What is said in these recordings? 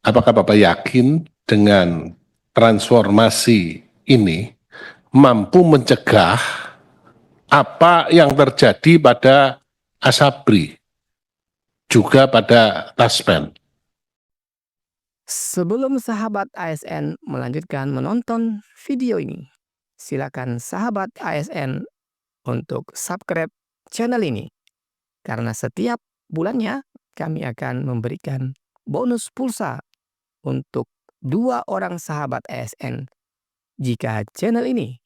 Apakah Bapak yakin dengan transformasi ini mampu mencegah apa yang terjadi pada Asabri, juga pada Taspen? Sebelum sahabat ASN melanjutkan menonton video ini, silakan sahabat ASN untuk subscribe channel ini. Karena setiap bulannya kami akan memberikan bonus pulsa untuk 2 orang sahabat ASN jika channel ini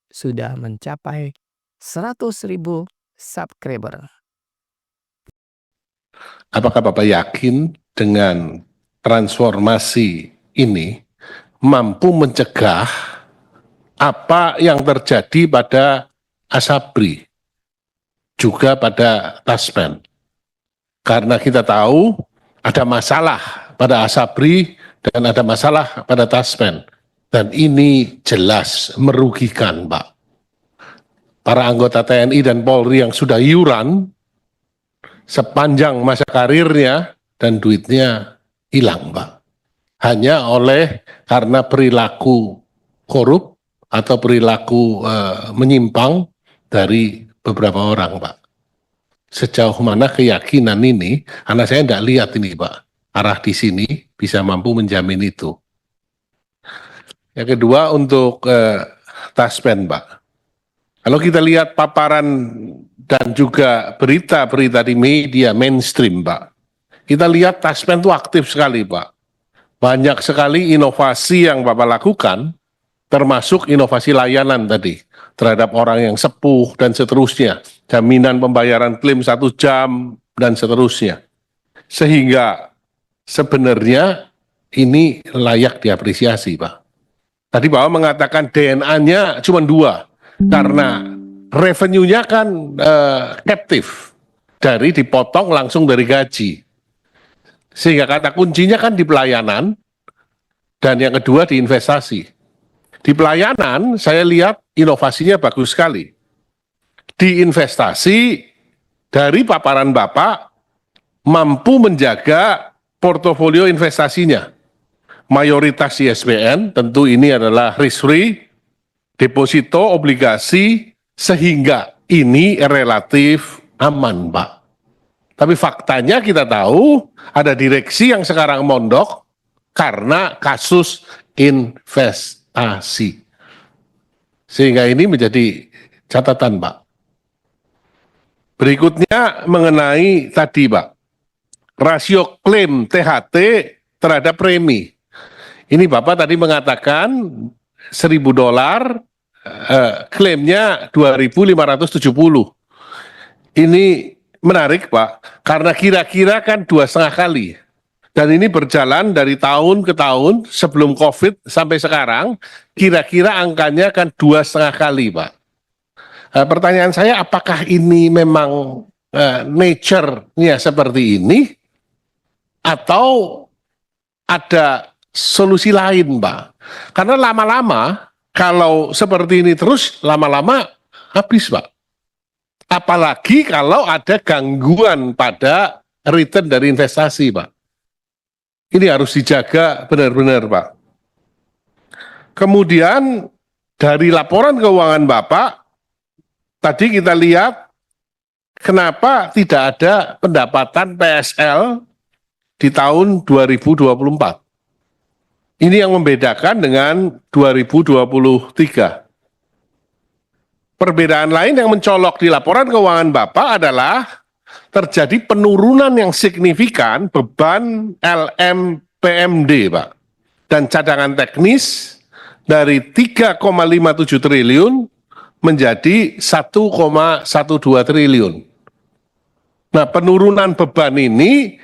sudah mencapai 100.000 subscriber. Apakah Bapak yakin dengan transformasi ini mampu mencegah apa yang terjadi pada Asabri, juga pada Taspen? Karena kita tahu ada masalah pada Asabri dan ada masalah pada Taspen. Dan ini jelas merugikan, Pak. Para anggota TNI dan Polri yang sudah iuran sepanjang masa karirnya dan duitnya hilang, Pak. Hanya karena perilaku korup atau perilaku menyimpang dari beberapa orang, Pak. Sejauh mana keyakinan ini, anak saya tidak lihat ini, Pak, arah di sini bisa mampu menjamin itu. Yang kedua untuk Taspen, Pak. Kalau kita lihat paparan dan juga berita-berita di media mainstream, Pak, kita lihat Taspen itu aktif sekali, Pak. Banyak sekali inovasi yang Bapak lakukan, termasuk inovasi layanan tadi, terhadap orang yang sepuh dan seterusnya, jaminan pembayaran klaim 1 jam, dan seterusnya. Sehingga sebenarnya ini layak diapresiasi, Pak. Tadi Bapak mengatakan DNA-nya cuma 2, karena revenue-nya kan captive, dari dipotong langsung dari gaji. Sehingga kata kuncinya kan di pelayanan, dan yang kedua di investasi. Di pelayanan saya lihat inovasinya bagus sekali. Di investasi, dari paparan Bapak, mampu menjaga portofolio investasinya. Mayoritas ISBN, tentu ini adalah risk-free, deposito, obligasi, sehingga ini relatif aman, Pak. Tapi faktanya kita tahu ada direksi yang sekarang mondok karena kasus investasi. Sehingga ini menjadi catatan, Pak. Berikutnya mengenai tadi, Pak, rasio klaim THT terhadap premi. Ini Bapak tadi mengatakan $1.000, klaimnya 2.570. Ini menarik, Pak, karena kira-kira kan 2,5 kali. Dan ini berjalan dari tahun ke tahun sebelum COVID sampai sekarang, kira-kira angkanya kan 2,5 kali, Pak. Pertanyaan saya, apakah ini memang nature-nya seperti ini, atau ada solusi lain, Pak? Karena lama-lama, kalau seperti ini terus, lama-lama habis, Pak. Apalagi kalau ada gangguan pada return dari investasi, Pak. Ini harus dijaga benar-benar, Pak. Kemudian dari laporan keuangan Bapak, tadi kita lihat kenapa tidak ada pendapatan PSL di tahun 2024. Ini yang membedakan dengan 2023. Perbedaan lain yang mencolok di laporan keuangan Bapak adalah terjadi penurunan yang signifikan beban LMPMD, Pak. Dan cadangan teknis dari 3,57 triliun menjadi 1,12 triliun. Nah, penurunan beban ini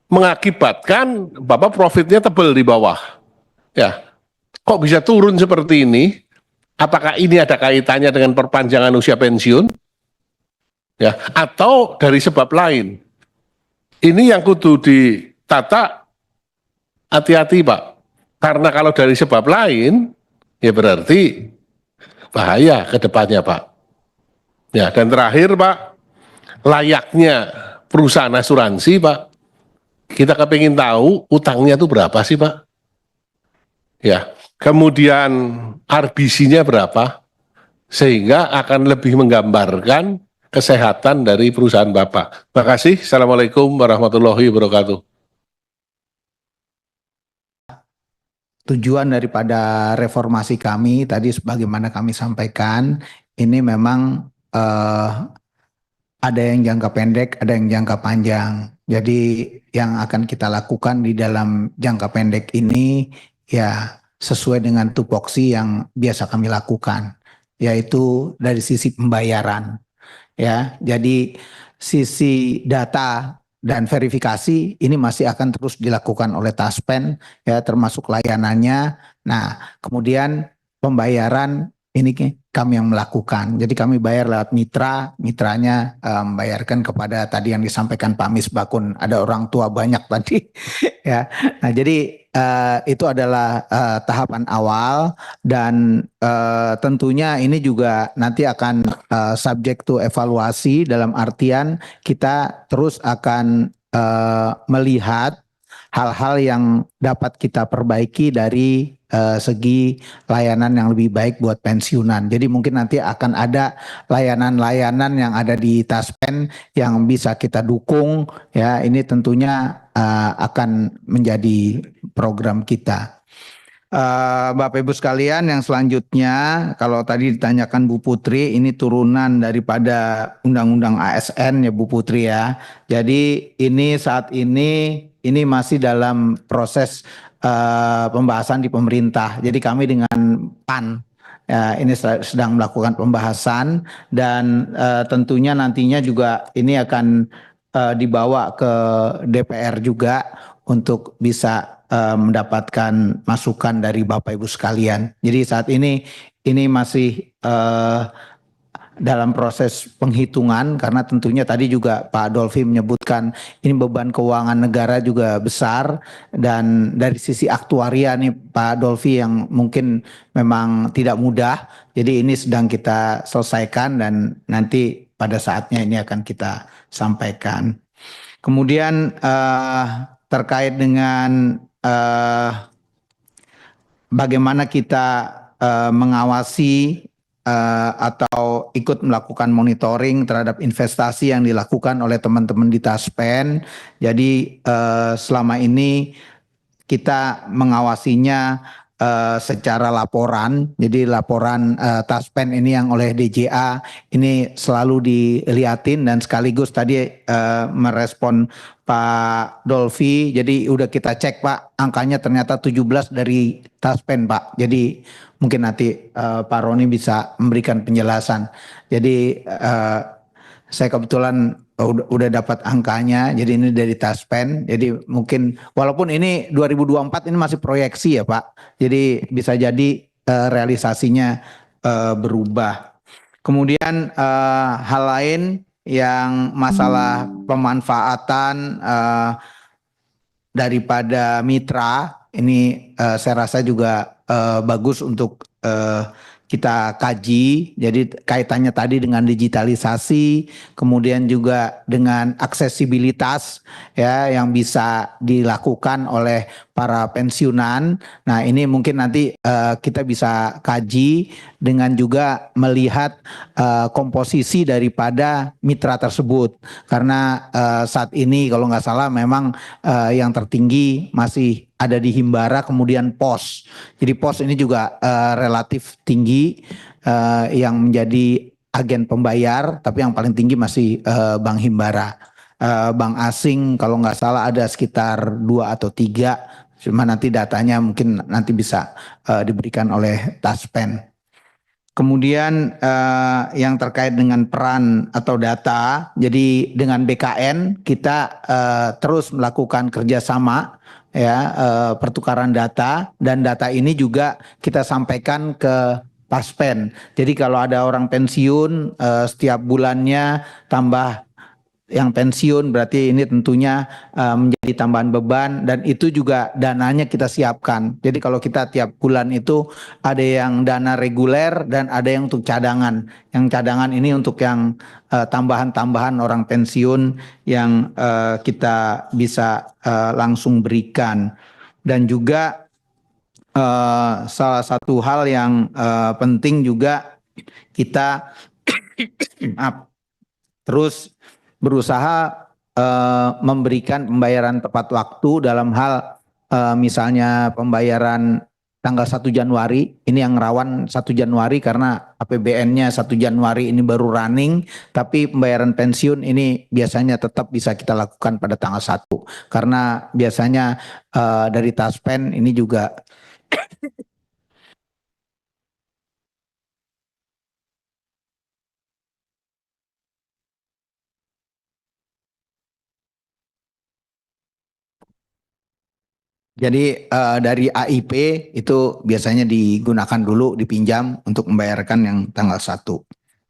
mengakibatkan Bapak profitnya tebal di bawah. Ya, kok bisa turun seperti ini? Apakah ini ada kaitannya dengan perpanjangan usia pensiun? Ya, atau dari sebab lain? Ini yang kudu ditata hati-hati, Pak. Karena kalau dari sebab lain, ya berarti bahaya ke depannya, Pak. Ya, dan terakhir, Pak, layaknya perusahaan asuransi, Pak, kita kepingin tahu utangnya itu berapa sih Pak? Ya, kemudian RBC-nya berapa? Sehingga akan lebih menggambarkan kesehatan dari perusahaan Bapak. Terima kasih. Assalamualaikum warahmatullahi wabarakatuh. Tujuan daripada reformasi kami tadi sebagaimana kami sampaikan, ini memang ada yang jangka pendek, ada yang jangka panjang. Jadi yang akan kita lakukan di dalam jangka pendek ini ya sesuai dengan tupoksi yang biasa kami lakukan, yaitu dari sisi pembayaran. Ya, jadi sisi data dan verifikasi ini masih akan terus dilakukan oleh Taspen ya, termasuk layanannya. Nah, kemudian pembayaran ini kami yang melakukan. Jadi kami bayar lewat mitra, mitranya membayarkan kepada tadi yang disampaikan Pak Misbakun, ada orang tua banyak tadi ya. Nah, jadi itu adalah tahapan awal dan tentunya ini juga nanti akan subject to evaluasi, dalam artian kita terus akan melihat hal-hal yang dapat kita perbaiki dari segi layanan yang lebih baik buat pensiunan. Jadi mungkin nanti akan ada layanan-layanan yang ada di Taspen yang bisa kita dukung ya. Ini tentunya akan menjadi program kita. Bapak Ibu sekalian, yang selanjutnya kalau tadi ditanyakan Bu Putri, ini turunan daripada Undang-Undang ASN ya Bu Putri ya. Jadi ini saat ini masih dalam proses pembahasan di pemerintah. Jadi kami dengan PAN ya, ini sedang melakukan pembahasan dan tentunya nantinya juga ini akan dibawa ke DPR juga untuk bisa mendapatkan masukan dari Bapak Ibu sekalian. Jadi saat ini masih dalam proses penghitungan karena tentunya tadi juga Pak Dolfi menyebutkan ini beban keuangan negara juga besar dan dari sisi aktuaria nih Pak Dolfi yang mungkin memang tidak mudah. Jadi ini sedang kita selesaikan dan nanti pada saatnya ini akan kita sampaikan. Kemudian terkait dengan bagaimana kita mengawasi atau ikut melakukan monitoring terhadap investasi yang dilakukan oleh teman-teman di Taspen. Jadi selama ini kita mengawasinya secara laporan. Jadi laporan Taspen ini yang oleh DJA ini selalu dilihatin dan sekaligus tadi merespon Pak Dolfi. Jadi udah kita cek Pak, angkanya ternyata 17 dari Taspen Pak. Jadi mungkin nanti Pak Roni bisa memberikan penjelasan. Jadi saya kebetulan udah dapat angkanya, jadi ini dari Taspen. Jadi mungkin walaupun ini 2024 ini masih proyeksi ya Pak. Jadi bisa jadi realisasinya berubah. Kemudian hal lain yang masalah pemanfaatan daripada mitra ini saya rasa juga bagus untuk kita kaji. Jadi kaitannya tadi dengan digitalisasi, kemudian juga dengan aksesibilitas ya yang bisa dilakukan oleh para pensiunan. Nah, ini mungkin nanti kita bisa kaji dengan juga melihat komposisi daripada mitra tersebut. Karena saat ini kalau nggak salah memang yang tertinggi masih ada di Himbara, kemudian POS. Jadi POS ini juga relatif tinggi yang menjadi agen pembayar, tapi yang paling tinggi masih Bank Himbara. Bank asing kalau nggak salah ada sekitar 2 atau 3, cuma nanti datanya mungkin nanti bisa diberikan oleh Taspen. Kemudian yang terkait dengan peran atau data, jadi dengan BKN kita terus melakukan kerjasama ya pertukaran data dan data ini juga kita sampaikan ke Taspen. Jadi kalau ada orang pensiun setiap bulannya tambah yang pensiun, berarti ini tentunya menjadi tambahan beban, dan itu juga dananya kita siapkan. Jadi kalau kita tiap bulan itu ada yang dana reguler dan ada yang untuk cadangan. Yang cadangan ini untuk yang tambahan-tambahan orang pensiun yang kita bisa langsung berikan. Dan juga salah satu hal yang penting juga kita terus berusaha memberikan pembayaran tepat waktu dalam hal misalnya pembayaran tanggal 1 Januari, ini yang rawan 1 Januari karena APBN-nya 1 Januari ini baru running, tapi pembayaran pensiun ini biasanya tetap bisa kita lakukan pada tanggal 1, karena biasanya dari Taspen ini juga jadi dari AIP itu biasanya digunakan dulu, dipinjam untuk membayarkan yang tanggal 1.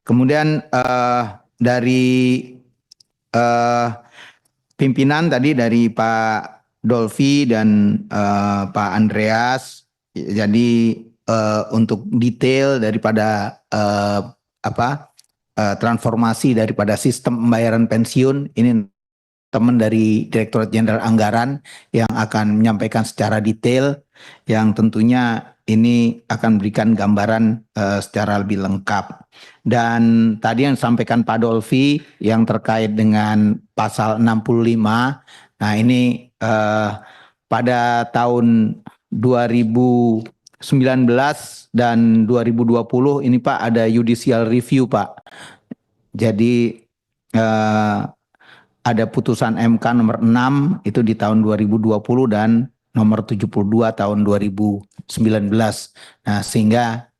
Kemudian dari pimpinan tadi dari Pak Dolvi dan Pak Andreas, jadi untuk detail daripada transformasi daripada sistem pembayaran pensiun ini teman dari Direktorat Jenderal Anggaran yang akan menyampaikan secara detail, yang tentunya ini akan memberikan gambaran secara lebih lengkap. Dan tadi yang disampaikan Pak Dolvi yang terkait dengan pasal 65, nah ini pada tahun 2019 dan 2020 ini Pak ada judicial review Pak. Jadi ada putusan MK nomor 6 itu di tahun 2020 dan nomor 72 tahun 2019. Nah, sehingga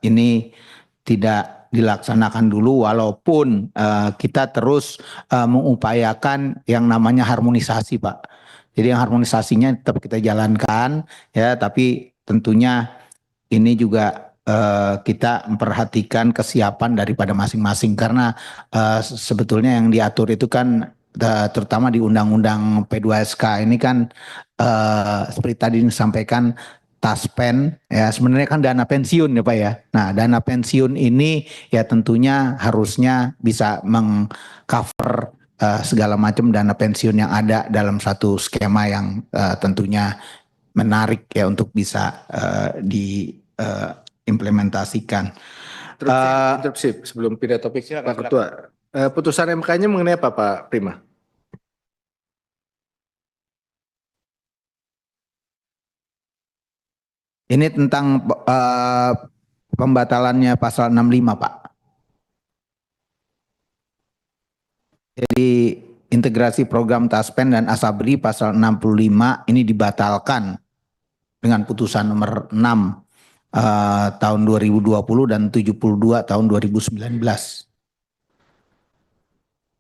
ini tidak dilaksanakan dulu walaupun kita terus mengupayakan yang namanya harmonisasi, Pak. Jadi yang harmonisasinya tetap kita jalankan ya, tapi tentunya ini juga kita memperhatikan kesiapan daripada masing-masing, karena sebetulnya yang diatur itu kan terutama di Undang-Undang P2SK ini kan seperti tadi disampaikan Taspen ya, sebenarnya kan dana pensiun ya Pak ya. Nah, dana pensiun ini ya tentunya harusnya bisa mengcover segala macam dana pensiun yang ada dalam satu skema yang tentunya menarik ya untuk bisa diimplementasikan. Interupsi sebelum pindah topik, Pak Ketua. Putusan MK-nya mengenai apa, Pak Prima? Ini tentang pembatalannya pasal 65, Pak. Jadi integrasi program Taspen dan Asabri pasal 65 ini dibatalkan dengan putusan nomor 6 tahun 2020 dan 72 tahun 2019.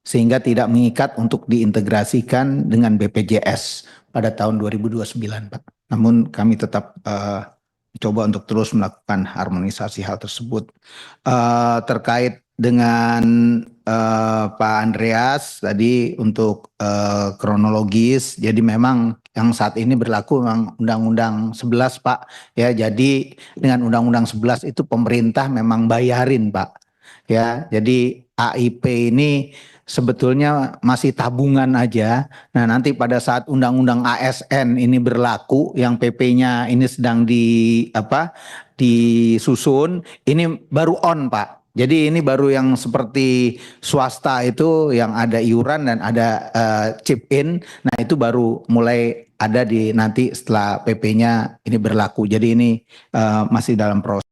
Sehingga tidak mengikat untuk diintegrasikan dengan BPJS pada tahun 2029, Pak. Namun kami tetap coba untuk terus melakukan harmonisasi hal tersebut. Terkait dengan Pak Andreas tadi untuk kronologis, jadi memang yang saat ini berlaku memang Undang-Undang 11 Pak ya, jadi dengan Undang-Undang 11 itu pemerintah memang bayarin Pak ya, jadi AIP ini sebetulnya masih tabungan aja. Nah, nanti pada saat Undang-Undang ASN ini berlaku, yang PP-nya ini sedang disusun, ini baru on, Pak. Jadi ini baru yang seperti swasta itu yang ada iuran dan ada chip in. Nah, itu baru mulai ada di nanti setelah PP-nya ini berlaku. Jadi ini masih dalam proses.